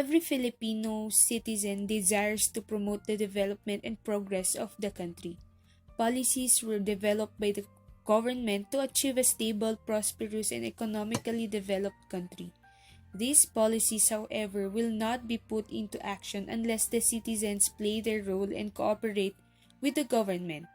Every Filipino citizen desires to promote the development and progress of the country. Policies were developed by the government to achieve a stable, prosperous, and economically developed country. These policies, however, will not be put into action unless the citizens play their role and cooperate with the government.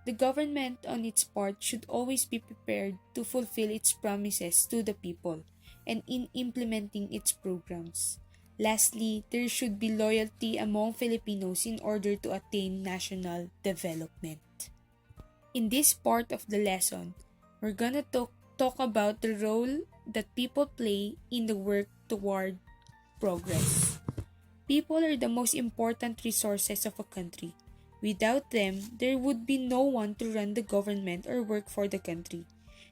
The government, on its part, should always be prepared to fulfill its promises to the people and in implementing its programs. Lastly, there should be loyalty among Filipinos in order to attain national development. In this part of the lesson, we're gonna talk about the role that people play in the work toward progress. People are the most important resources of a country. Without them, there would be no one to run the government or work for the country.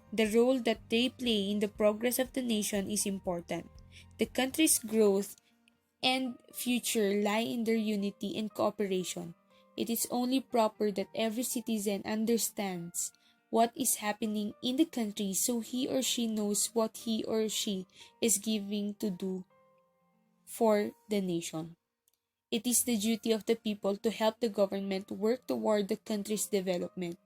The role that they play in the progress of the nation is important. The country's growth and future lie in their unity and cooperation. It is only proper that every citizen understands what is happening in the country so he or she knows what he or she is giving to do for the nation. It is the duty of the people to help the government work toward the country's development.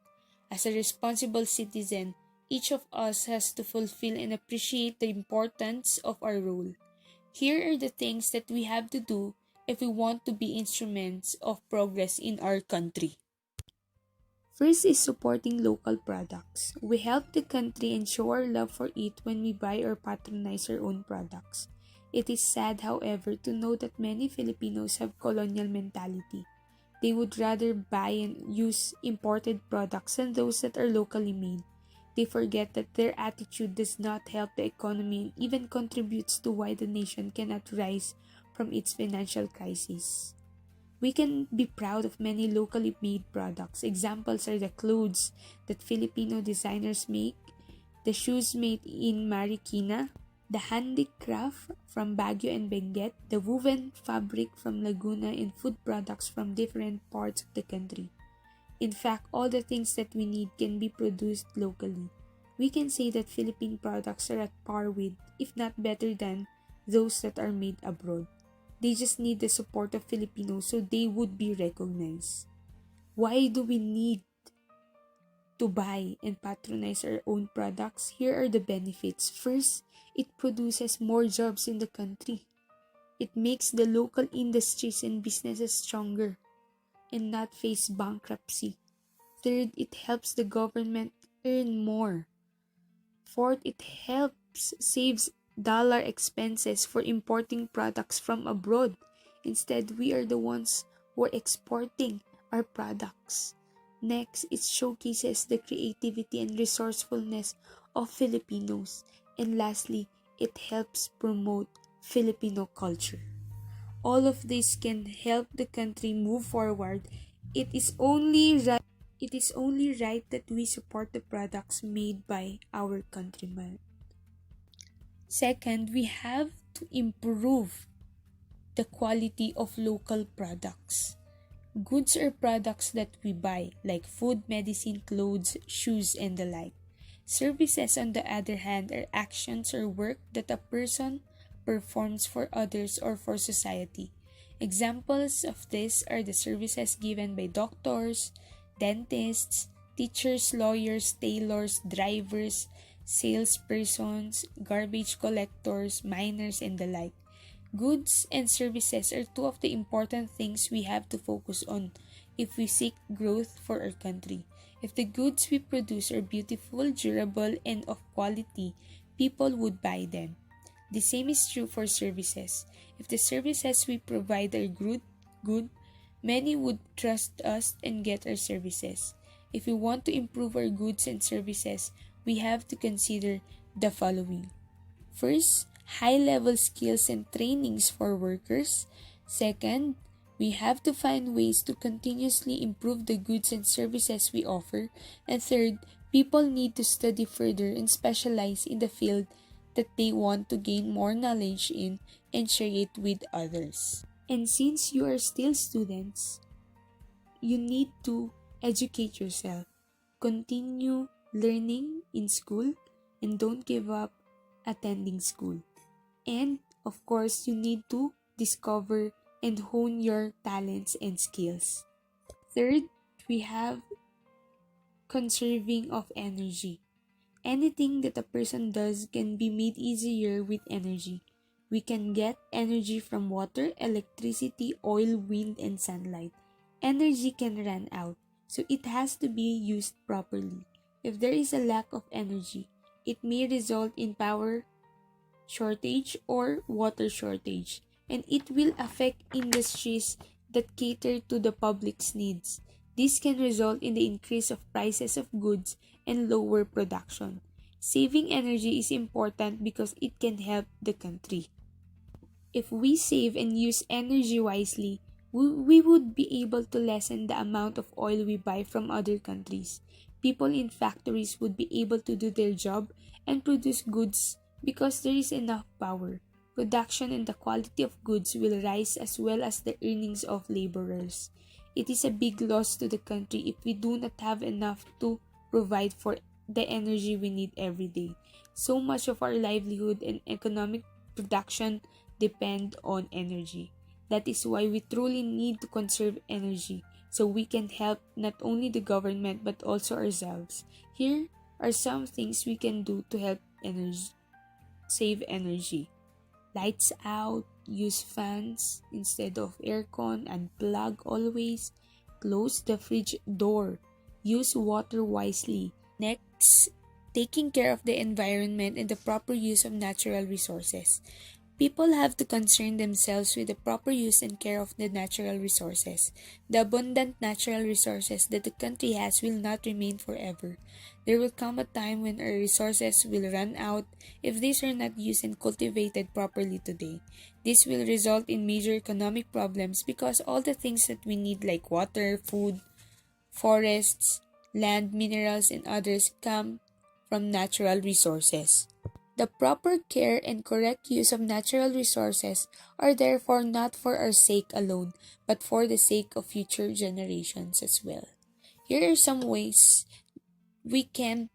As a responsible citizen, each of us has to fulfill and appreciate the importance of our role. Here are the things that we have to do if we want to be instruments of progress in our country. First is supporting local products. We help the country and show our love for it when we buy or patronize our own products. It is sad, however, to know that many Filipinos have colonial mentality. They would rather buy and use imported products than those that are locally made. They forget that their attitude does not help the economy and even contributes to why the nation cannot rise from its financial crisis. We can be proud of many locally made products. Examples are the clothes that Filipino designers make, the shoes made in Marikina, the handicraft from Baguio and Benguet, the woven fabric from Laguna, and food products from different parts of the country. In fact, all the things that we need can be produced locally. We can say that Philippine products are at par with, if not better than, those that are made abroad. They just need the support of Filipinos so they would be recognized. Why do we need to buy and patronize our own products? Here are the benefits. First, it produces more jobs in the country. It makes the local industries and businesses stronger and not face bankruptcy. Third, it helps the government earn more. Fourth, it saves dollar expenses for importing products from abroad. Instead, we are the ones who are exporting our products. Next, it showcases the creativity and resourcefulness of Filipinos. And lastly, it helps promote Filipino culture. All of this can help the country move forward. It is only right that we support the products made by our countrymen. Second, we have to improve the quality of local products. Goods or products that we buy, like food, medicine, clothes, shoes, and the like. Services, on the other hand, are actions or work that a person performs for others or for society. Examples of this are the services given by doctors, dentists, teachers, lawyers, tailors, drivers, salespersons, garbage collectors, miners, and the like. Goods and services are two of the important things we have to focus on if we seek growth for our country. If the goods we produce are beautiful, durable, and of quality, people would buy them. The same is true for services. If the services we provide are good, many would trust us and get our services. If we want to improve our goods and services, we have to consider the following. First, high-level skills and trainings for workers. Second, we have to find ways to continuously improve the goods and services we offer. And third, people need to study further and specialize in the field that they want to gain more knowledge in and share it with others. And since you are still students, you need to educate yourself. Continue learning in school and don't give up attending school. And of course, you need to discover and hone your talents and skills. Third, we have conserving of energy. Anything that a person does can be made easier with energy. We can get energy from water, electricity, oil, wind, and sunlight. Energy can run out, so it has to be used properly. If there is a lack of energy, it may result in power shortage or water shortage, and it will affect industries that cater to the public's needs. This can result in the increase of prices of goods and lower production. Saving energy is important because it can help the country. If we save and use energy wisely, we would be able to lessen the amount of oil we buy from other countries. People in factories would be able to do their job and produce goods because there is enough power. Production and the quality of goods will rise as well as the earnings of laborers. It is a big loss to the country if we do not have enough to provide for the energy we need every day. So much of our livelihood and economic production depend on energy. That is why we truly need to conserve energy so we can help not only the government but also ourselves. Here are some things we can do to help save energy. Lights out, use fans instead of aircon, unplug always, close the fridge door, use water wisely. Next, taking care of the environment and the proper use of natural resources. People have to concern themselves with the proper use and care of the natural resources. The abundant natural resources that the country has will not remain forever. There will come a time when our resources will run out if these are not used and cultivated properly today. This will result in major economic problems because all the things that we need like water, food, forests, land, minerals, and others come from natural resources. The proper care and correct use of natural resources are therefore not for our sake alone, but for the sake of future generations as well. Here are some ways we can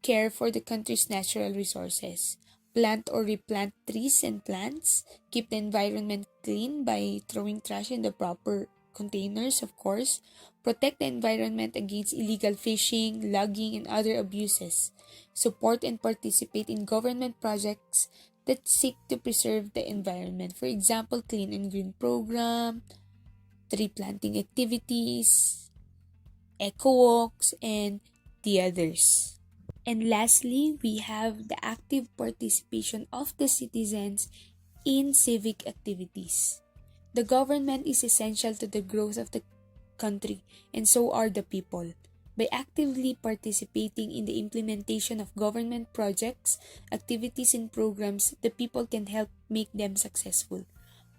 care for the country's natural resources. Plant or replant trees and plants. Keep the environment clean by throwing trash in the proper containers, of course. Protect the environment against illegal fishing, logging, and other abuses. Support and participate in government projects that seek to preserve the environment. For example, Clean and Green Program, tree planting activities, eco walks, and the others. And lastly, we have the active participation of the citizens in civic activities. The government is essential to the growth of the country, and so are the people. By actively participating in the implementation of government projects, activities, and programs, the people can help make them successful.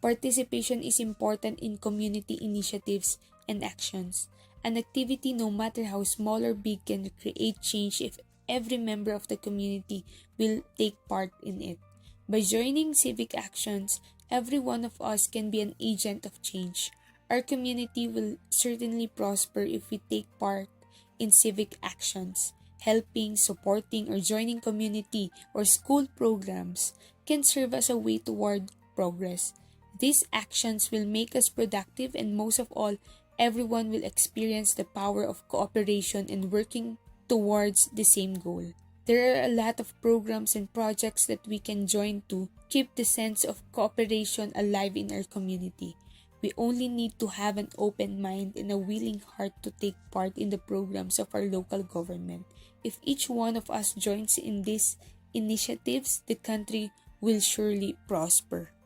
Participation is important in community initiatives and actions. An activity, no matter how small or big, can create change if every member of the community will take part in it. By joining civic actions, every one of us can be an agent of change. Our community will certainly prosper if we take part in civic actions. Helping, supporting, or joining community or school programs can serve as a way toward progress. These actions will make us productive, and most of all, everyone will experience the power of cooperation and working towards the same goal. There are a lot of programs and projects that we can join to keep the sense of cooperation alive in our community. We only need to have an open mind and a willing heart to take part in the programs of our local government. If each one of us joins in these initiatives, the country will surely prosper.